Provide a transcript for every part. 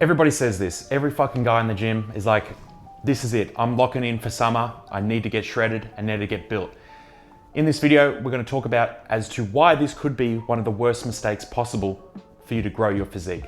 Everybody says this. Every fucking guy in the gym is like, this is it. I'm locking in for summer. I need to get shredded. I need to get built. In this video, we're going to talk about as to why this could be one of the worst mistakes possible for you to grow your physique.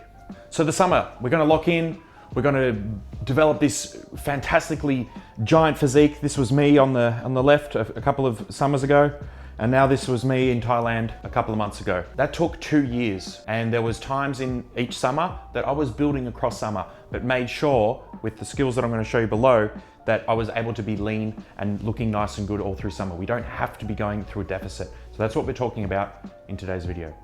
So the summer, we're going to lock in. We're going to develop this fantastically giant physique. This was me on the left a couple of summers ago. And now this was me in Thailand a couple of months ago. That took 2 years. And there was times in each summer that I was building across summer, but made sure with the skills that I'm going to show you below that I was able to be lean and looking nice and good all through summer. We don't have to be going through a deficit. So that's what we're talking about in today's video.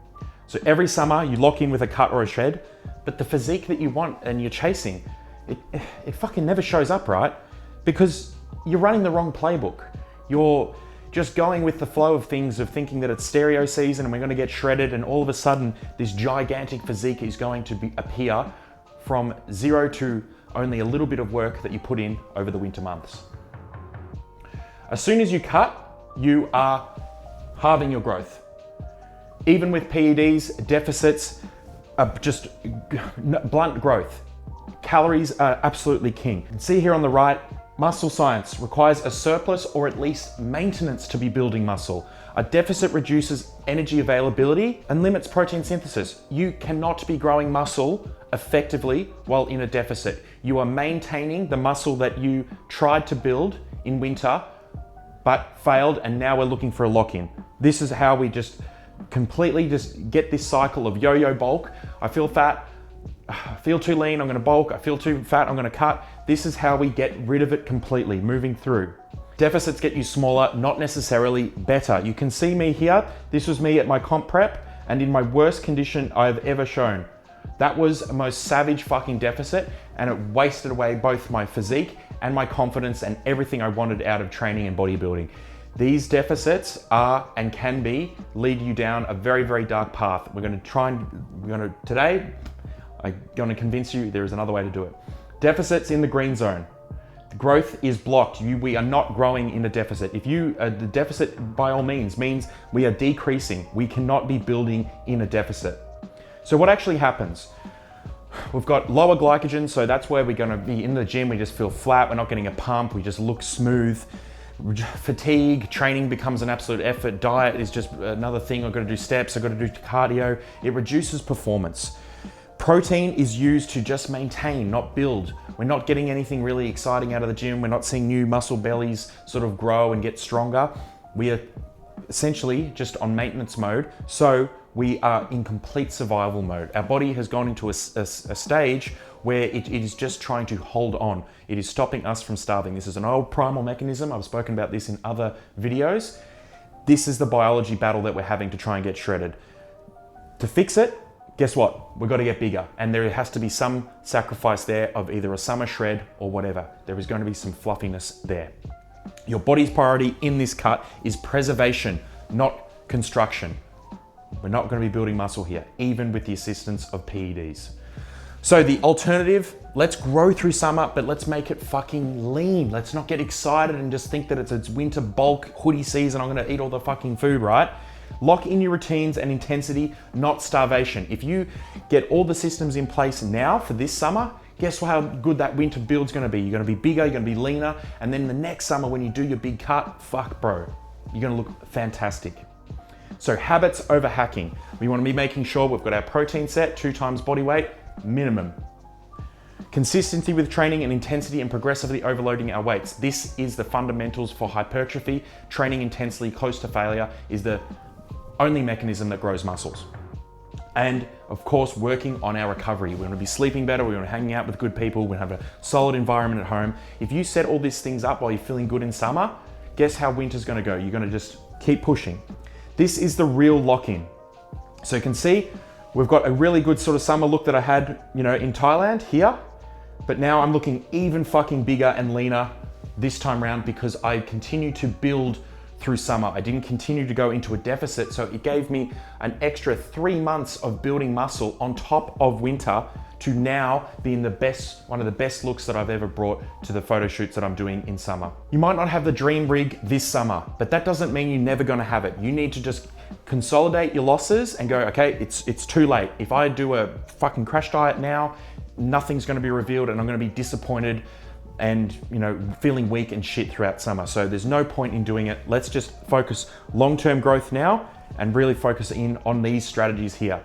So every summer you lock in with a cut or a shred, but the physique that you want and you're chasing, it fucking never shows up, right? Because you're running the wrong playbook. You're just going with the flow of things, of thinking that it's stereo season and we're going to get shredded, and all of a sudden this gigantic physique is going to appear from zero to only a little bit of work that you put in over the winter months. As soon as you cut, you are halving your growth. Even with PEDs, deficits are just blunt growth. Calories are absolutely king. You can see here on the right, muscle science requires a surplus or at least maintenance to be building muscle. A deficit reduces energy availability and limits protein synthesis. You cannot be growing muscle effectively while in a deficit. You are maintaining the muscle that you tried to build in winter but failed, and now we're looking for a lock-in. This is how we just completely just get this cycle of yo-yo bulk. I feel fat, I feel too lean, I'm gonna bulk. I feel too fat, I'm gonna cut. This is how we get rid of it completely, moving through. Deficits get you smaller, not necessarily better. You can see me here. This was me at my comp prep and in my worst condition I've ever shown. That was the most savage fucking deficit, and it wasted away both my physique and my confidence and everything I wanted out of training and bodybuilding. These deficits are and can lead you down a very, very dark path. Today, I'm going to convince you there is another way to do it. Deficits in the green zone. The growth is blocked. We are not growing in a deficit. The deficit by all means we are decreasing. We cannot be building in a deficit. So what actually happens? We've got lower glycogen, so that's where we're going to be in the gym. We just feel flat. We're not getting a pump. We just look smooth. Fatigue, training becomes an absolute effort. Diet is just another thing. I've got to do steps. I've got to do cardio. It reduces performance. Protein is used to just maintain, not build. We're not getting anything really exciting out of the gym. We're not seeing new muscle bellies sort of grow and get stronger. We are essentially just on maintenance mode. So we are in complete survival mode. Our body has gone into a stage where it is just trying to hold on. It is stopping us from starving. This is an old primal mechanism. I've spoken about this in other videos. This is the biology battle that we're having to try and get shredded. To fix it, guess what? We've got to get bigger, and there has to be some sacrifice there of either a summer shred or whatever. There is going to be some fluffiness there. Your body's priority in this cut is preservation, not construction. We're not going to be building muscle here, even with the assistance of PEDs. So the alternative, let's grow through summer, but let's make it fucking lean. Let's not get excited and just think that it's winter bulk hoodie season. I'm going to eat all the fucking food, right? Lock in your routines and intensity, not starvation. If you get all the systems in place now for this summer, guess how good that winter build's gonna be. You're gonna be bigger, you're gonna be leaner, and then the next summer when you do your big cut, fuck bro, you're gonna look fantastic. So habits over hacking. We wanna be making sure we've got our protein set, 2 times body weight, minimum. Consistency with training and intensity and progressively overloading our weights. This is the fundamentals for hypertrophy. Training intensely close to failure is the only mechanism that grows muscles. And of course, working on our recovery. We want to be sleeping better, we want to hang out with good people, we want to have a solid environment at home. If you set all these things up while you're feeling good in summer, guess how winter's going to go? You're going to just keep pushing. This is the real lock-in. So you can see, we've got a really good sort of summer look that I had, in Thailand here, but now I'm looking even fucking bigger and leaner this time around because I continue to build through summer. I didn't continue to go into a deficit, so it gave me an extra 3 months of building muscle on top of winter to now be in one of the best looks that I've ever brought to the photo shoots that I'm doing in summer. You might not have the dream rig this summer, but that doesn't mean you're never gonna have it. You need to just consolidate your losses and go, okay, it's too late. If I do a fucking crash diet now, nothing's going to be revealed and I'm going to be disappointed and, you know, feeling weak and shit throughout summer. So there's no point in doing it. Let's just focus long-term growth now and really focus in on these strategies here.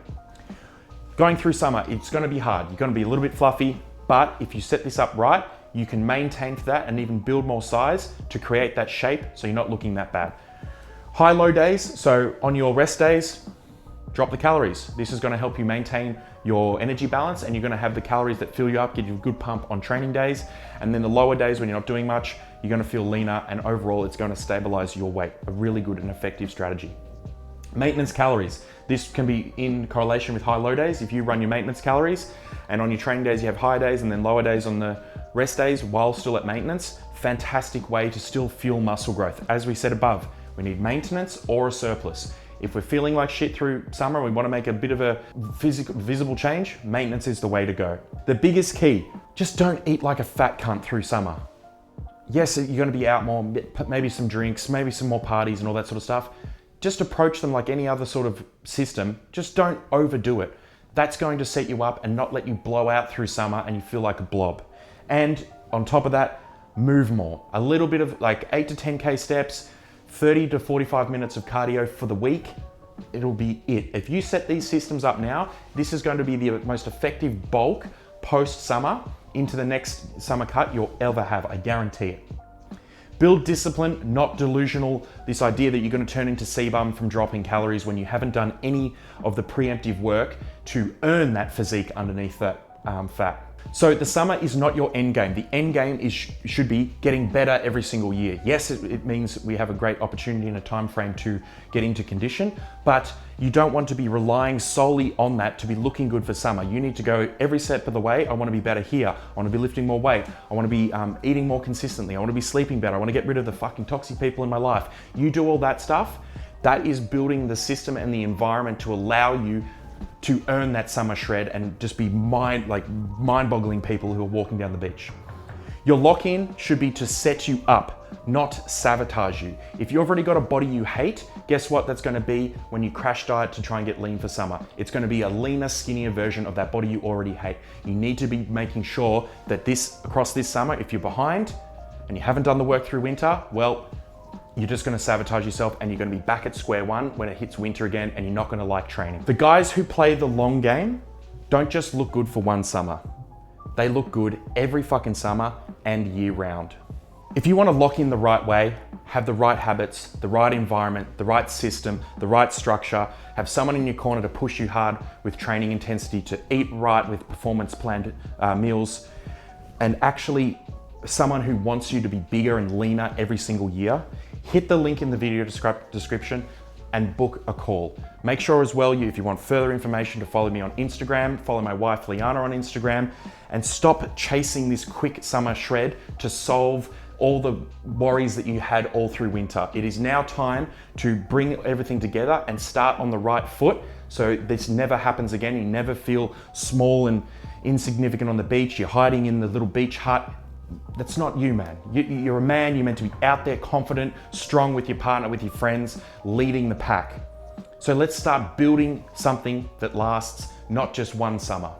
Going through summer, it's going to be hard. You're going to be a little bit fluffy, but if you set this up right, you can maintain for that and even build more size to create that shape so you're not looking that bad. High-low days, so on your rest days, drop the calories. This is going to help you maintain your energy balance and you're going to have the calories that fill you up, give you a good pump on training days. And then the lower days when you're not doing much, you're going to feel leaner and overall it's going to stabilize your weight. A really good and effective strategy. Maintenance calories. This can be in correlation with high-low days. If you run your maintenance calories and on your training days you have high days and then lower days on the rest days while still at maintenance, fantastic way to still fuel muscle growth. As we said above, we need maintenance or a surplus. If we're feeling like shit through summer and we want to make a bit of a visible change, maintenance is the way to go. The biggest key, just don't eat like a fat cunt through summer. Yes, you're going to be out more, maybe some drinks, maybe some more parties and all that sort of stuff. Just approach them like any other sort of system. Just don't overdo it. That's going to set you up and not let you blow out through summer and you feel like a blob. And on top of that, move more. A little bit of like 8 to 10K steps, 30 to 45 minutes of cardio for the week, it'll be it. If you set these systems up now, this is going to be the most effective bulk post-summer into the next summer cut you'll ever have, I guarantee it. Build discipline, not delusional. This idea that you're going to turn into sebum from dropping calories when you haven't done any of the preemptive work to earn that physique underneath that fat. So the summer is not your end game. The end game should be getting better every single year. Yes, it means we have a great opportunity in a time frame to get into condition, but you don't want to be relying solely on that to be looking good for summer. You need to go every step of the way. I want to be better here. I want to be lifting more weight. I want to be eating more consistently. I want to be sleeping better. I want to get rid of the fucking toxic people in my life. You do all that stuff. That is building the system and the environment to allow you to earn that summer shred and just be mind-boggling people who are walking down the beach. Your lock-in should be to set you up, not sabotage you. If you've already got a body you hate, guess what that's going to be when you crash diet to try and get lean for summer? It's going to be a leaner, skinnier version of that body you already hate. You need to be making sure that across this summer, if you're behind and you haven't done the work through winter, well, you're just going to sabotage yourself and you're going to be back at square one when it hits winter again and you're not going to like training. The guys who play the long game don't just look good for one summer. They look good every fucking summer and year round. If you want to lock in the right way, have the right habits, the right environment, the right system, the right structure, have someone in your corner to push you hard with training intensity, to eat right with performance planned meals, and actually someone who wants you to be bigger and leaner every single year, hit the link in the video description and book a call. Make sure as well, if you want further information, to follow me on Instagram, follow my wife Liana on Instagram, and stop chasing this quick summer shred to solve all the worries that you had all through winter. It is now time to bring everything together and start on the right foot so this never happens again. You never feel small and insignificant on the beach. You're hiding in the little beach hut. That's not you, man. You're a man. You're meant to be out there, confident, strong with your partner, with your friends, leading the pack. So let's start building something that lasts not just one summer.